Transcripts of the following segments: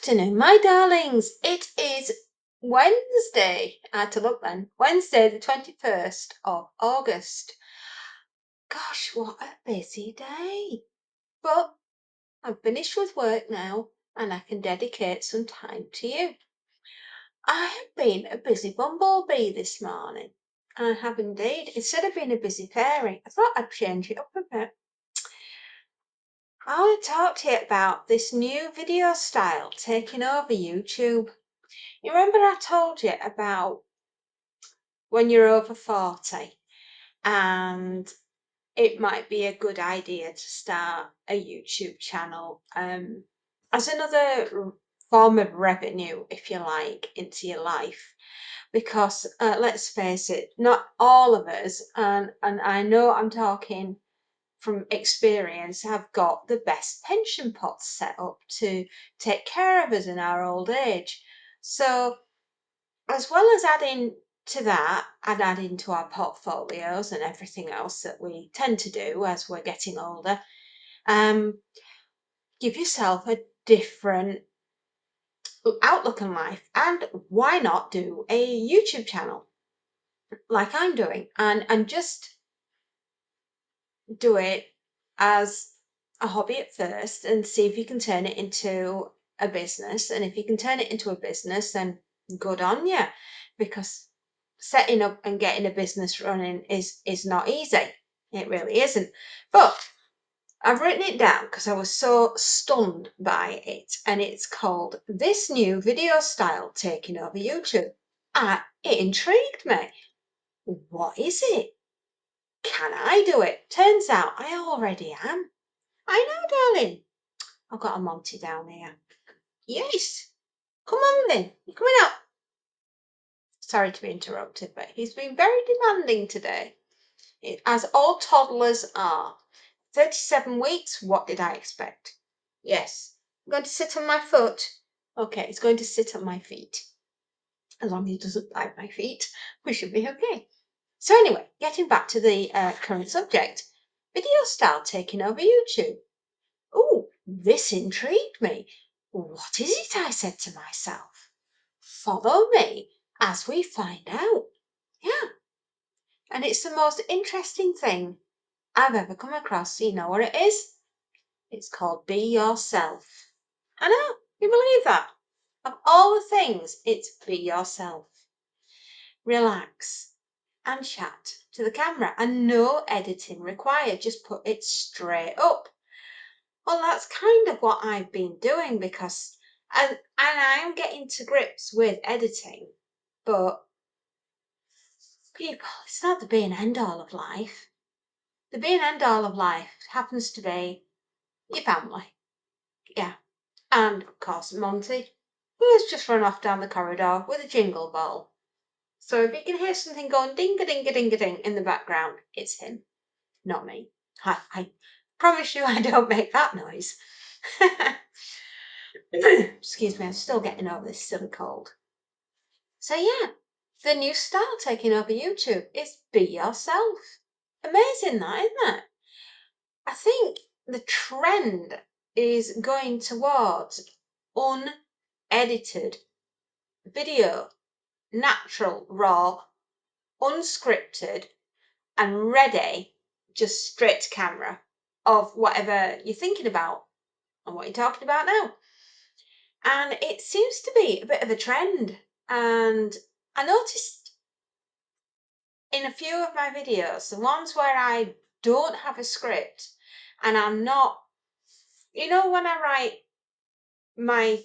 Afternoon, my darlings. It is Wednesday. I had to look then. Wednesday, the 21st of August. Gosh, what a busy day. But I'm finished with work now and I can dedicate some time to you. I have been a busy bumblebee this morning. I have indeed. Instead of being a busy fairy, I thought I'd change it up a bit. I want to talk to you about this new video style taking over YouTube. You remember I told you about when you're over 40 and it might be a good idea to start a YouTube channel as another form of revenue, if you like, into your life. Because let's face it, not all of us, and I know I'm talking from experience, have got the best pension pots set up to take care of us in our old age. So as well as adding to that and adding to our portfolios and everything else that we tend to do as we're getting older, give yourself a different outlook on life. And why not do a YouTube channel like I'm doing and just do it as a hobby at first and see if you can turn it into a business. And if you can turn it into a business, then good on you, because setting up and getting a business running is not easy. It really isn't. But I've written it down because I was so stunned by it, and it's called This New Video Style Taking Over YouTube. It intrigued me. What is it? Can I do it? Turns out I already am. I know, darling. I've got a Monty down here. Yes. Come on then. You're coming up. Sorry to be interrupted, but he's been very demanding today, as all toddlers are. 37 weeks, what did I expect? Yes. I'm going to sit on my foot. Okay, he's going to sit on my feet. As long as he doesn't bite my feet, we should be okay. So anyway, getting back to the current subject. Video style taking over YouTube. Oh, this intrigued me. What is it? I said to myself. Follow me as we find out. Yeah. And it's the most interesting thing I've ever come across. You know what it is? It's called Be Yourself. I know, you believe that? Of all the things, it's Be Yourself. Relax and chat to the camera, and no editing required. Just put it straight up. Well, that's kind of what I've been doing, because and I am getting to grips with editing, but people, it's not the be and end all of life. The be and end all of life happens to be your family. Yeah. And of course Monty, who has just run off down the corridor with a jingle ball. So if you can hear something going ding-a-ding-a-ding-a-ding in the background, it's him, not me. I promise you I don't make that noise. Excuse me, I'm still getting over this silly cold. So yeah, the new style taking over YouTube is Be Yourself. Amazing that, isn't it? I think the trend is going towards unedited video, natural, raw, unscripted, and ready, just straight to camera of whatever you're thinking about and what you're talking about now. And it seems to be a bit of a trend. And I noticed in a few of my videos, the ones where I don't have a script and I'm not, you know, when I write my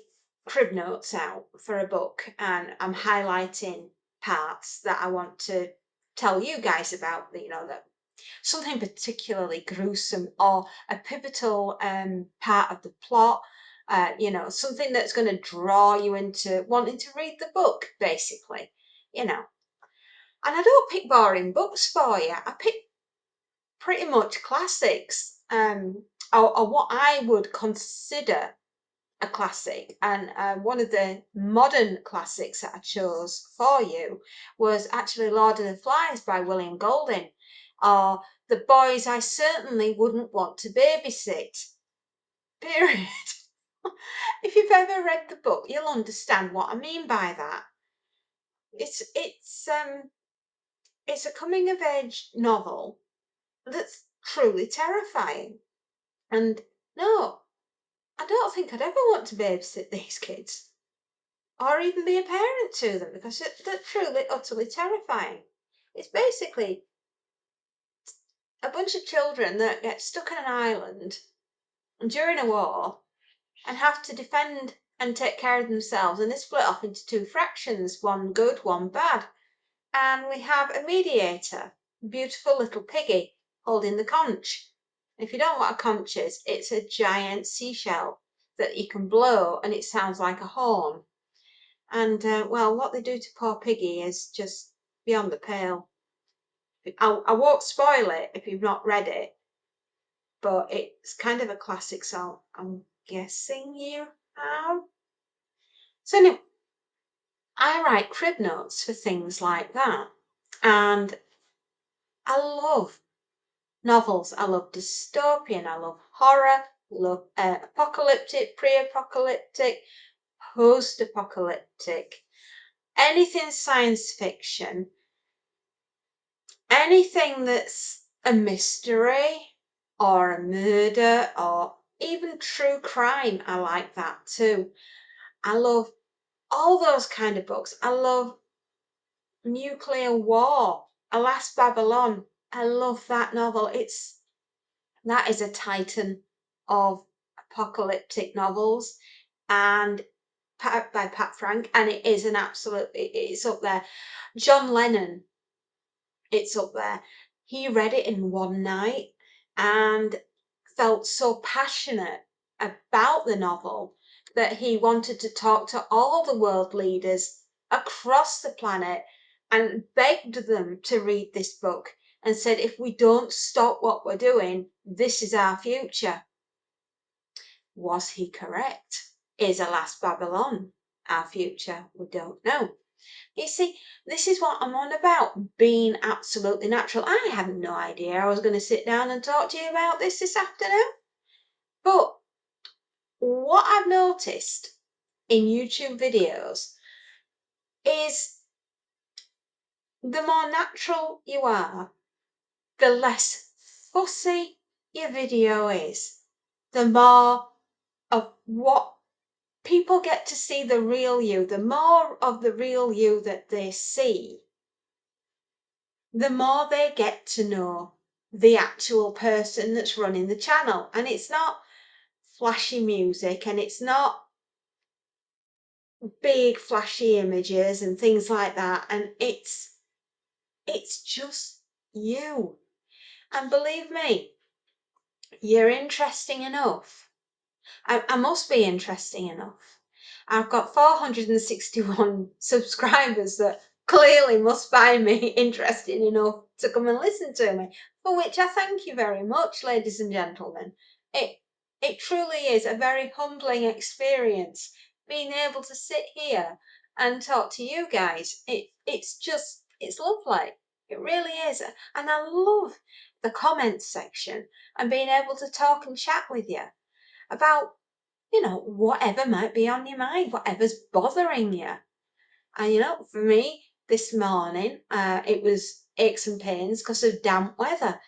crib notes out for a book and I'm highlighting parts that I want to tell you guys about, you know, that something particularly gruesome or a pivotal part of the plot, you know, something that's going to draw you into wanting to read the book, basically, you know. And I don't pick boring books for you. I pick pretty much classics, or what I would consider a classic. And one of the modern classics that I chose for you was actually Lord of the Flies by William Golding, or The Boys I Certainly Wouldn't Want to Babysit. Period. If you've you've ever read the book, you'll understand what I mean by that. It's a coming of age novel that's truly terrifying. And no, I don't think I'd ever want to babysit these kids or even be a parent to them because they're truly, utterly terrifying. It's basically a bunch of children that get stuck on an island during a war and have to defend and take care of themselves. And they split off into two fractions, one good, one bad. And we have a mediator, beautiful little piggy, holding the conch. If you don't know what a conch is, it's a giant seashell that you can blow and it sounds like a horn. And well, what they do to poor Piggy is just beyond the pale. I won't spoil it if you've not read it, but it's kind of a classic, so I'm guessing you have. So anyway, I write crib notes for things like that. And I love novels. I love dystopian, I love horror, love apocalyptic, pre-apocalyptic, post-apocalyptic, anything science fiction, anything that's a mystery or a murder or even true crime. I like that too. I love all those kind of books. I love nuclear war, Alas Babylon. I love that novel. That is a titan of apocalyptic novels, and by Pat Frank, and it is an absolute, it's up there. John Lennon, it's up there. He read it in one night and felt so passionate about the novel that he wanted to talk to all the world leaders across the planet and begged them to read this book and said, if we don't stop what we're doing, this is our future. Was he correct? Is Alas Babylon our future? We don't know. You see, this is what I'm on about, being absolutely natural. I had no idea I was going to sit down and talk to you about this afternoon. But what I've noticed in YouTube videos is the more natural you are, the less fussy your video is, the more of what people get to see, the real you, the more of the real you that they see, the more they get to know the actual person that's running the channel. And it's not flashy music and it's not big flashy images and things like that, and it's just you. And believe me, you're interesting enough. I must be interesting enough. I've got 461 subscribers that clearly must find me interesting enough to come and listen to me, for which I thank you very much, ladies and gentlemen. It truly is a very humbling experience being able to sit here and talk to you guys. It's lovely. It really is. And I love the comments section and being able to talk and chat with you about, whatever might be on your mind, whatever's bothering you. And, for me, this morning, it was aches and pains because of damp weather.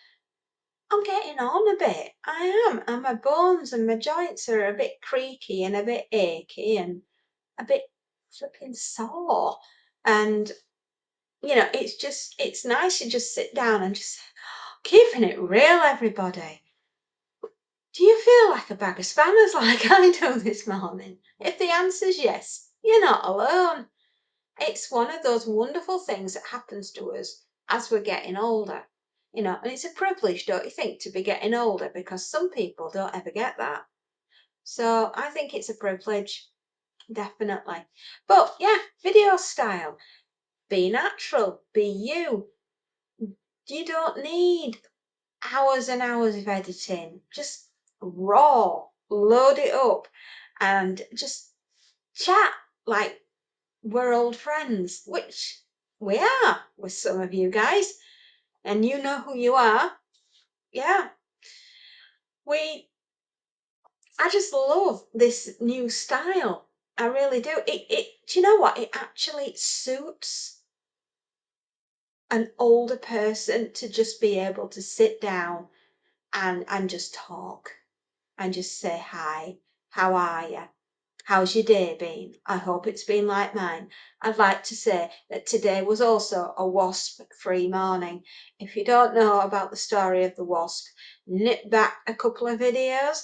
I'm getting on a bit. I am. And my bones and my joints are a bit creaky and a bit achy and a bit flipping sore. And, it's nice to just sit down and just keeping it real, everybody. Do you feel like a bag of spanners like I do this morning? If the answer's yes, you're not alone. It's one of those wonderful things that happens to us as we're getting older. And it's a privilege, don't you think, to be getting older, because some people don't ever get that. So I think it's a privilege, definitely. But yeah, video style. Be natural, be you. You don't need hours and hours of editing. Just raw, load it up and just chat like we're old friends, which we are with some of you guys, and you know who you are. Yeah, we I just love this new style. I really do. Do you know what? It actually suits an older person to just be able to sit down and just talk and just say hi. How are you? How's your day been? I hope it's been like mine. I'd like to say that today was also a wasp-free morning. If you don't know about the story of the wasp, nip back a couple of videos.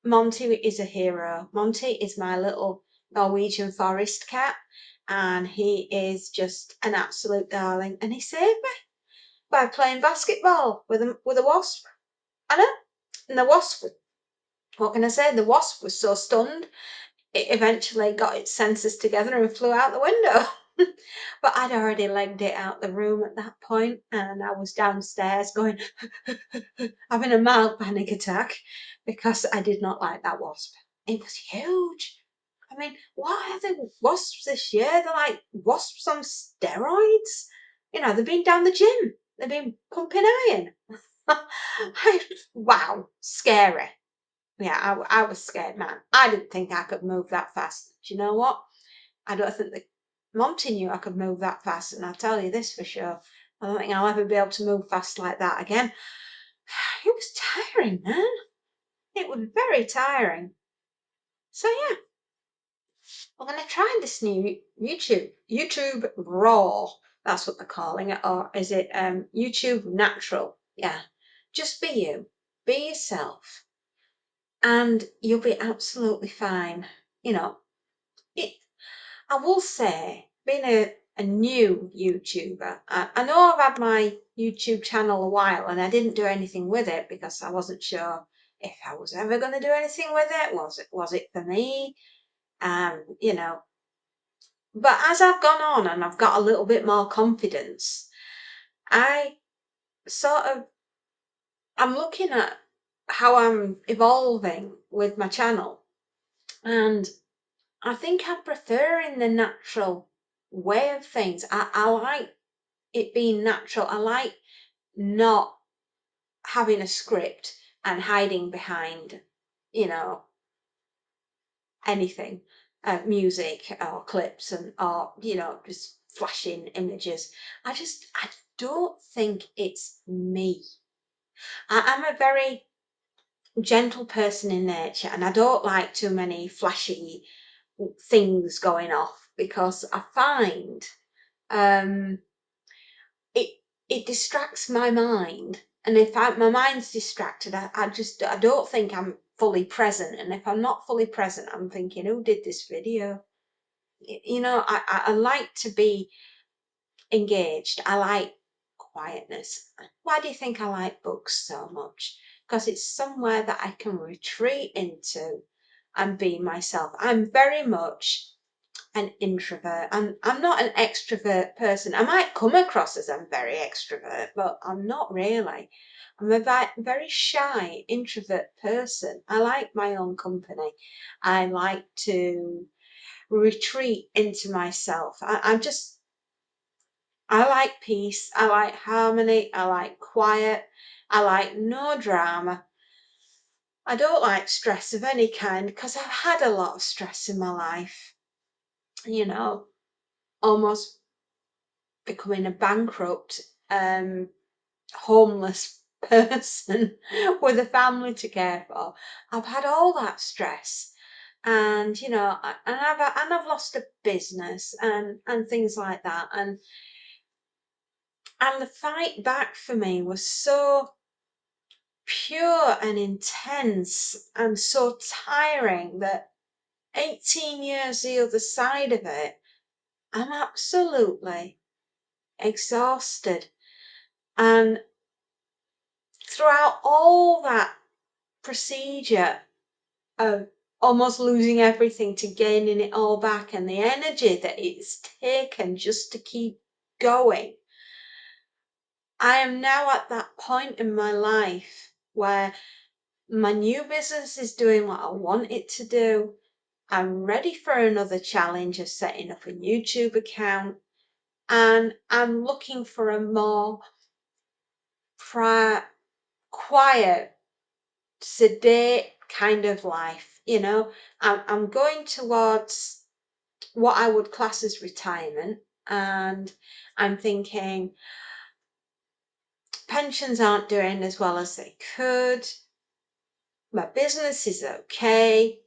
Monty is a hero. Monty is my little Norwegian forest cat, and he is just an absolute darling. And he saved me by playing basketball with a wasp. I know. And the wasp, what can I say? The wasp was so stunned it eventually got its senses together and flew out the window. But I'd already legged it out the room at that point, and I was downstairs going, having a mild panic attack because I did not like that wasp. It was huge. I mean, why are the wasps this year? They're like wasps on steroids. You know, they've been down the gym. They've been pumping iron. Wow, scary. Yeah, I was scared, man. I didn't think I could move that fast. Do you know what? I don't think that Monty knew I could move that fast, and I'll tell you this for sure. I don't think I'll ever be able to move fast like that again. It was tiring, man. It was very tiring. So yeah, we're gonna try this new YouTube Raw. That's what they're calling it, or is it YouTube Natural? Yeah, just be you, be yourself, and you'll be absolutely fine. You know, it. I will say, being a new YouTuber, I know I've had my YouTube channel a while and I didn't do anything with it because I wasn't sure if I was ever going to do anything with it. Was it for me? You know. But as I've gone on and I've got a little bit more confidence, I sort of I'm looking at how I'm evolving with my channel, and I think I'm preferring the natural way of things. I like it being natural. I like not having a script and hiding behind, you know, anything, music or clips and or just flashing images. I don't think it's me. I'm a very gentle person in nature, and I don't like too many flashy things going off because I find um it it distracts my mind, and if my mind's distracted, I don't think I'm fully present, and if I'm not fully present, I'm thinking, who did this video? I like to be engaged. I like quietness. Why do you think I like books so much? Because it's somewhere that I can retreat into and be myself. I'm very much an introvert. I'm not an extrovert person. I might come across as I'm very extrovert, but I'm not really. I'm a very shy introvert person. I like my own company. I like to retreat into myself. I like peace. I like harmony. I like quiet. I like no drama. I don't like stress of any kind because I've had a lot of stress in my life. You know, almost becoming a bankrupt, homeless person with a family to care for. I've had all that stress, and I've lost a business and things like that, and the fight back for me was so pure and intense and so tiring that 18 years the other side of it, I'm absolutely exhausted. And throughout all that procedure of almost losing everything to gaining it all back, and the energy that it's taken just to keep going, I am now at that point in my life where my new business is doing what I want it to do. I'm ready for another challenge of setting up a YouTube account, and I'm looking for a more quiet sedate kind of life, you know. I'm going towards what I would class as retirement, and I'm thinking pensions aren't doing as well as they could. My business is okay.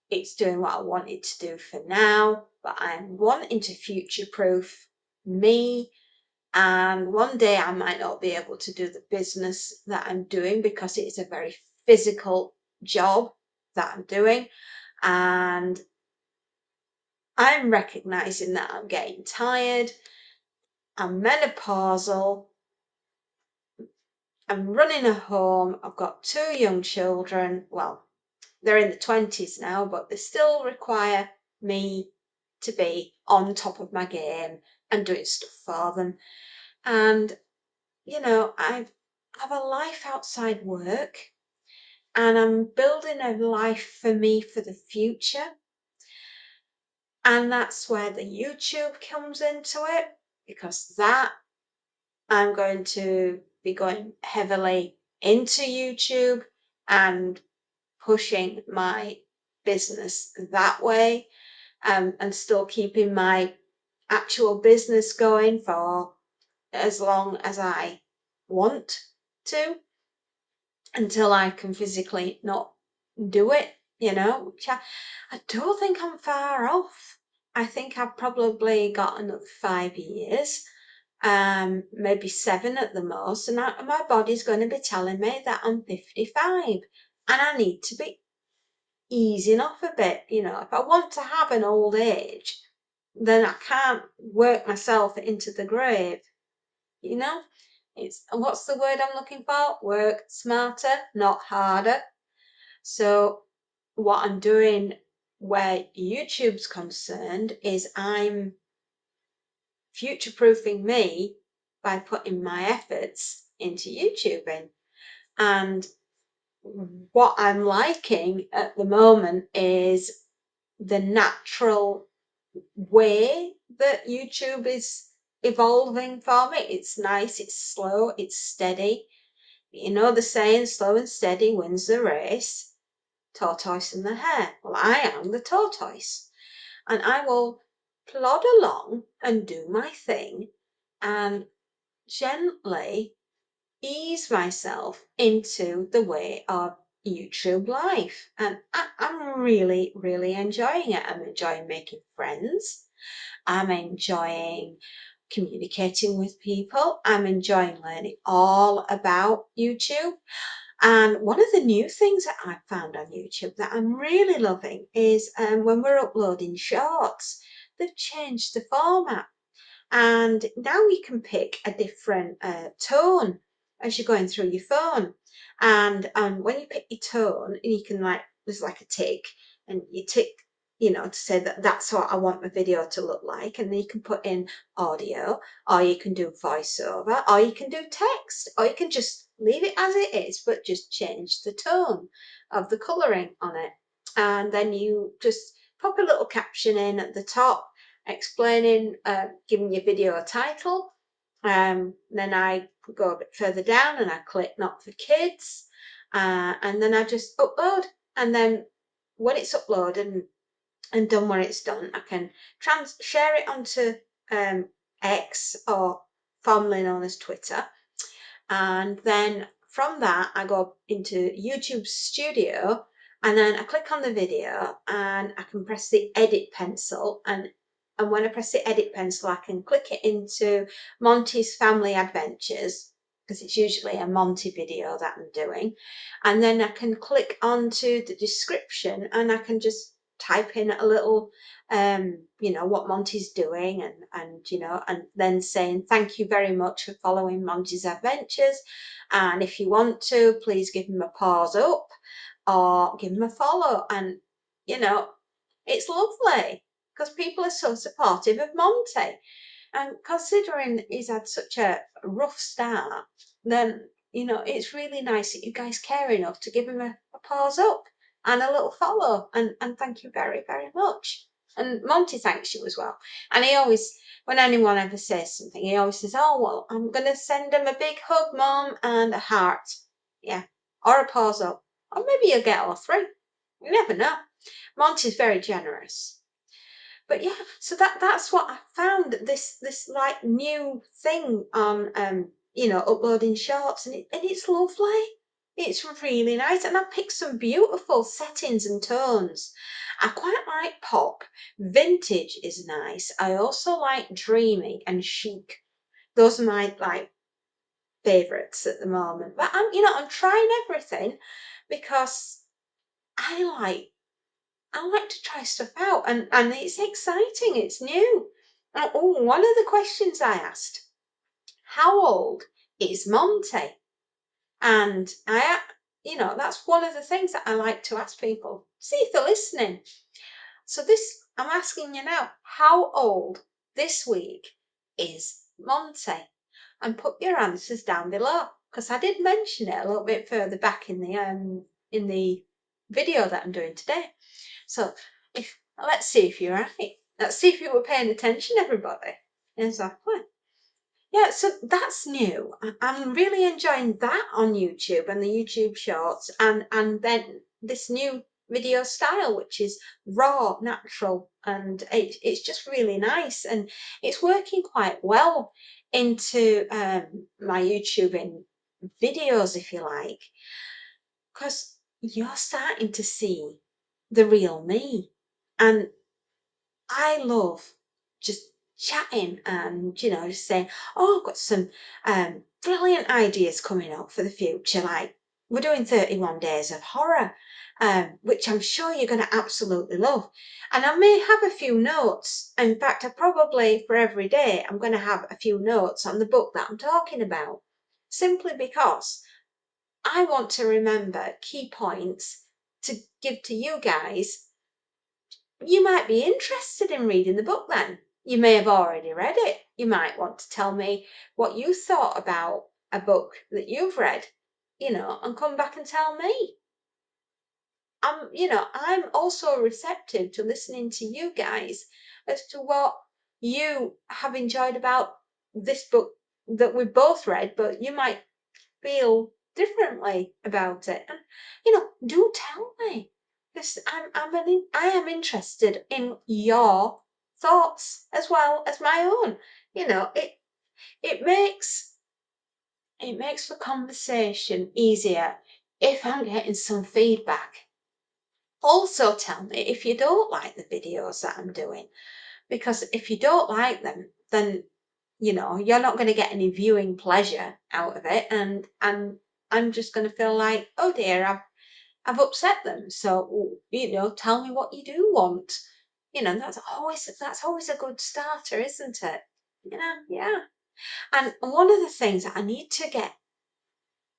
It's doing what I want it to do for now, but I'm wanting to future-proof me. And one day I might not be able to do the business that I'm doing because it's a very physical job that I'm doing. And I'm recognizing that I'm getting tired. I'm menopausal. I'm running a home. I've got 2 young children. Well, they're in the 20s now, but they still require me to be on top of my game and doing stuff for them. And, you know, I have a life outside work, and I'm building a life for me for the future. And that's where the YouTube comes into it, because that I'm going to be going heavily into YouTube and pushing my business that way, and still keeping my actual business going for as long as I want to, until I can physically not do it, you know, which I don't think I'm far off. I think I've probably got another 5 years, maybe 7 at the most, and my body's going to be telling me that I'm 55 and I need to be easing off a bit. You know, if I want to have an old age, then I can't work myself into the grave, you know. It's, what's the word I'm looking for? Work smarter, not harder. So what I'm doing where YouTube's concerned is I'm future-proofing me by putting my efforts into YouTubing. And what I'm liking at the moment is the natural way that YouTube is evolving for me. It's nice, it's slow, it's steady. You know the saying, slow and steady wins the race. Tortoise and the hare. Well, I am the tortoise, and I will plod along and do my thing and gently ease myself into the way of YouTube life. And I'm really, really enjoying it. I'm enjoying making friends. I'm enjoying communicating with people. I'm enjoying learning all about YouTube. And one of the new things that I've found on YouTube that I'm really loving is when we're uploading shorts, they've changed the format. And now you can pick a different tone as you're going through your phone. And when you pick your tone, you can, like, there's like a tick, and you tick, you know, to say that that's what I want my video to look like. And then you can put in audio, or you can do voiceover, or you can do text, or you can just leave it as it is, but just change the tone of the colouring on it. And then you just pop a little caption in at the top explaining, giving your video a title. Then I go a bit further down and I click not for kids, and then I just upload. And then when it's uploaded and done what it's done, I can share it onto X, or formerly known as Twitter. And then from that, I go into YouTube Studio, and then I click on the video and I can press the edit pencil. And when I press the edit pencil, I can click it into Monty's Family Adventures, because it's usually a Monty video that I'm doing. And then I can click onto the description and I can just type in a little, you know, what Monty's doing, and you know, and then saying thank you very much for following Monty's adventures, and if you want to, please give him a paws up or give him a follow. And you know, it's lovely because people are so supportive of Monty. And considering he's had such a rough start, then, you know, it's really nice that you guys care enough to give him a paws up and a little follow. And thank you very, very much. And Monty thanks you as well. And he always, when anyone ever says something, he always says, oh, well, I'm going to send him a big hug, Mum, and a heart. Yeah. Or a paws up. Or maybe you'll get all three. You never know. Monty's very generous. But yeah, so that's what I found, this like new thing on uploading shorts, and it's lovely. It's really nice, and I picked some beautiful settings and tones. I quite like pop. Vintage is nice. I also like dreamy and chic. Those are my like favorites at the moment. But I'm trying everything because I like I like to try stuff out, and it's exciting, it's new. Oh, one of the questions I asked, how old is Monty? And that's one of the things that I like to ask people, see if they're listening. So I'm asking you now, how old this week is Monty? And put your answers down below, because I did mention it a little bit further back in the video that I'm doing today. So let's see if you're right. Let's see if you were paying attention, everybody. Exactly. Yeah, so that's new. I'm really enjoying that on YouTube and the YouTube Shorts, and then this new video style, which is raw, natural, and it's just really nice, and it's working quite well into my YouTubing videos, if you like, because you're starting to see the real me. And I love just chatting and, just saying, oh, I've got some brilliant ideas coming up for the future. Like, we're doing 31 days of horror, which I'm sure you're going to absolutely love. And I may have a few notes. In fact, I probably, for every day, I'm going to have a few notes on the book that I'm talking about, simply because I want to remember key points to give to you guys. You might be interested in reading the book then. You may have already read it. You might want to tell me what you thought about a book that you've read, and come back and tell me. I'm also receptive to listening to you guys as to what you have enjoyed about this book that we both read, but you might feel differently about it. And do tell me, because I am interested in your thoughts as well as my own. It makes the conversation easier if I'm getting some feedback. Also tell me if you don't like the videos that I'm doing, because if you don't like them, then you're not going to get any viewing pleasure out of it, and I'm just going to feel like, oh dear, I've upset them. So tell me what you do want. That's always a good starter, isn't it? Yeah. And one of the things that I need to get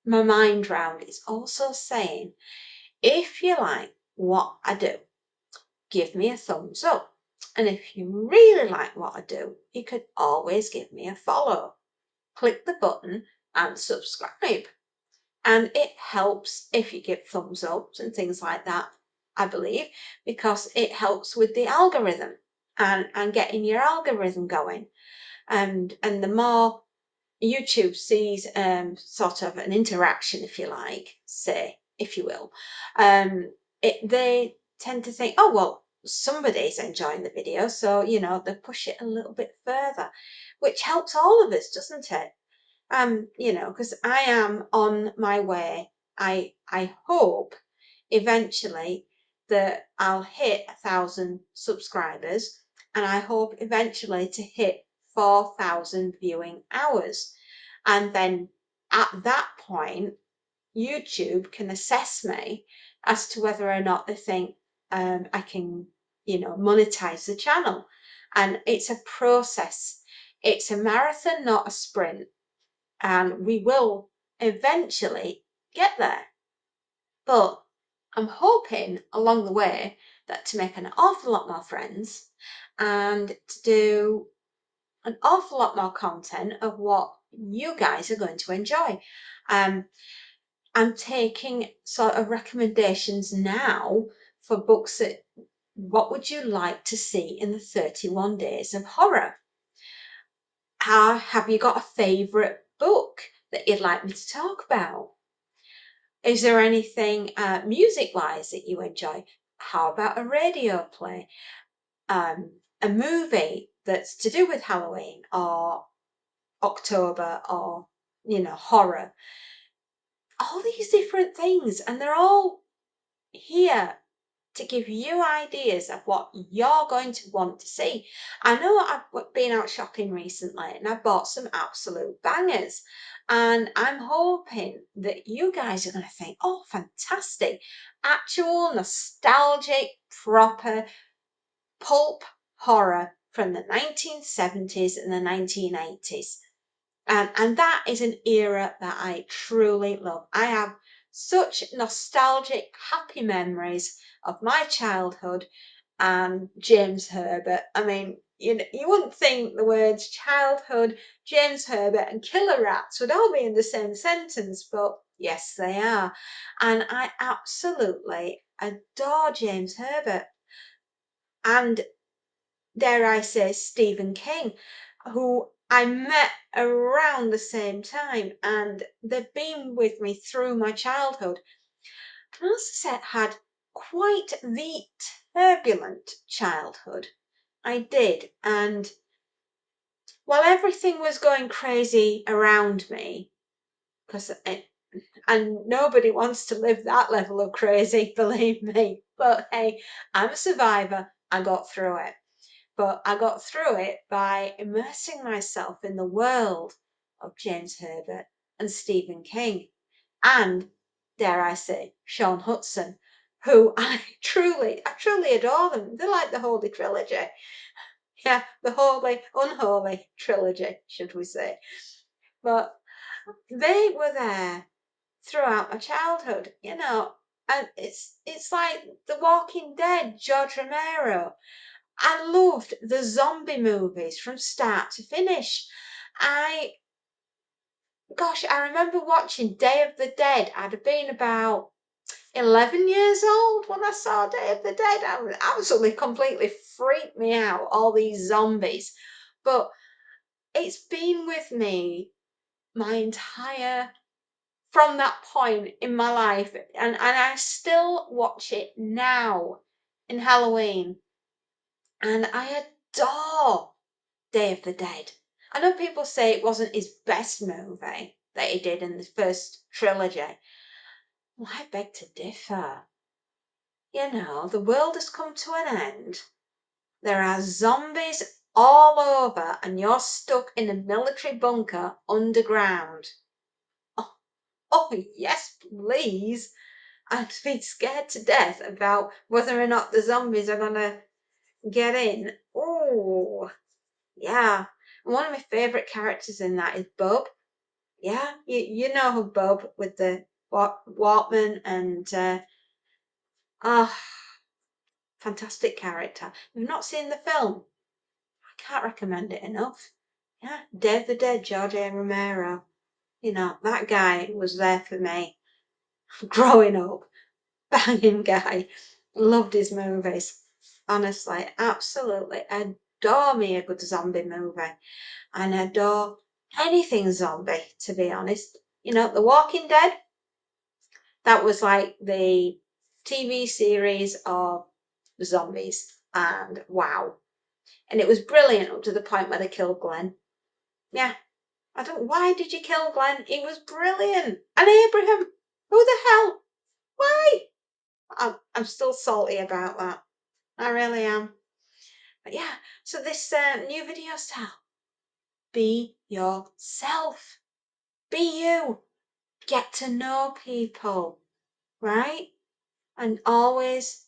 my mind round is also saying, if you like what I do, give me a thumbs up. And if you really like what I do, you could always give me a follow. Click the button and subscribe. And it helps if you give thumbs ups and things like that, I believe, because it helps with the algorithm and getting your algorithm going. And the more YouTube sees sort of an interaction, if you like, say, if you will, they tend to think, oh, well, somebody's enjoying the video, so, they push it a little bit further, which helps all of us, doesn't it? Because I am on my way. I hope eventually that I'll hit 1,000 subscribers, and I hope eventually to hit 4,000 viewing hours. And then at that point, YouTube can assess me as to whether or not they think I can, monetize the channel. And it's a process. It's a marathon, not a sprint, and we will eventually get there. But I'm hoping along the way that to make an awful lot more friends and to do an awful lot more content of what you guys are going to enjoy. I'm taking sort of recommendations now for books that, what would you like to see in the 31 days of horror? Have you got a favourite book that you'd like me to talk about? Is there anything music-wise that you enjoy? How about a radio play? A movie that's to do with Halloween or October or, horror? All these different things, and they're all here to give you ideas of what you're going to want to see. I know I've been out shopping recently and I bought some absolute bangers, and I'm hoping that you guys are going to think, oh, fantastic, actual nostalgic, proper pulp horror from the 1970s and the 1980s. And that is an era that I truly love. I have such nostalgic, happy memories of my childhood and James Herbert. I mean, you wouldn't think the words childhood, James Herbert, and killer rats would all be in the same sentence, but yes, they are. And I absolutely adore James Herbert. And dare I say, Stephen King, who I met around the same time, and they've been with me through my childhood. And as I said, had quite the turbulent childhood. I did, and while everything was going crazy around me, because and nobody wants to live that level of crazy, believe me. But hey, I'm a survivor. I got through it. But I got through it by immersing myself in the world of James Herbert and Stephen King, and, dare I say, Sean Hudson, who I truly adore them. They're like the Holy Trilogy. Yeah, the Holy, Unholy Trilogy, should we say. But they were there throughout my childhood, and it's like The Walking Dead, George Romero. I loved the zombie movies from start to finish. I remember watching Day of the Dead. I'd have been about 11 years old when I saw Day of the Dead. I was absolutely completely freaked me out, all these zombies. But it's been with me my entire from that point in my life, and I still watch it now in Halloween, and I adore Day of the Dead. I know people say it wasn't his best movie that he did in the first trilogy. Well, I beg to differ. The world has come to an end. There are zombies all over, and you're stuck in a military bunker underground. Oh, oh yes, please. I'd be scared to death about whether or not the zombies are going to get in. Oh, yeah. One of my favourite characters in that is Bub. Yeah, you know who Bub with the Walkman and fantastic character. If you've not seen the film, I can't recommend it enough. Yeah, Day of the Dead, George A. Romero. That guy was there for me growing up. Banging guy. Loved his movies. Honestly, absolutely adore me a good zombie movie. And adore anything zombie, to be honest. The Walking Dead, that was like the TV series of zombies. And wow. And it was brilliant up to the point where they killed Glenn. Yeah. Why did you kill Glenn? He was brilliant. And Abraham, who the hell? Why? I'm still salty about that. I really am. But yeah, so this new video style, be yourself. Be you. Get to know people, right? And always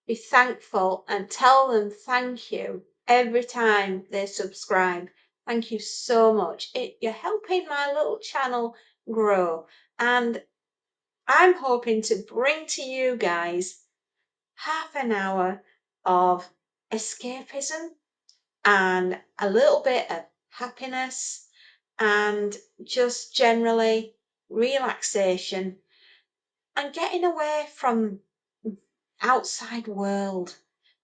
be thankful and tell them thank you every time they subscribe. Thank you so much. You're helping my little channel grow. And I'm hoping to bring to you guys half an hour of escapism and a little bit of happiness and just generally relaxation and getting away from outside world.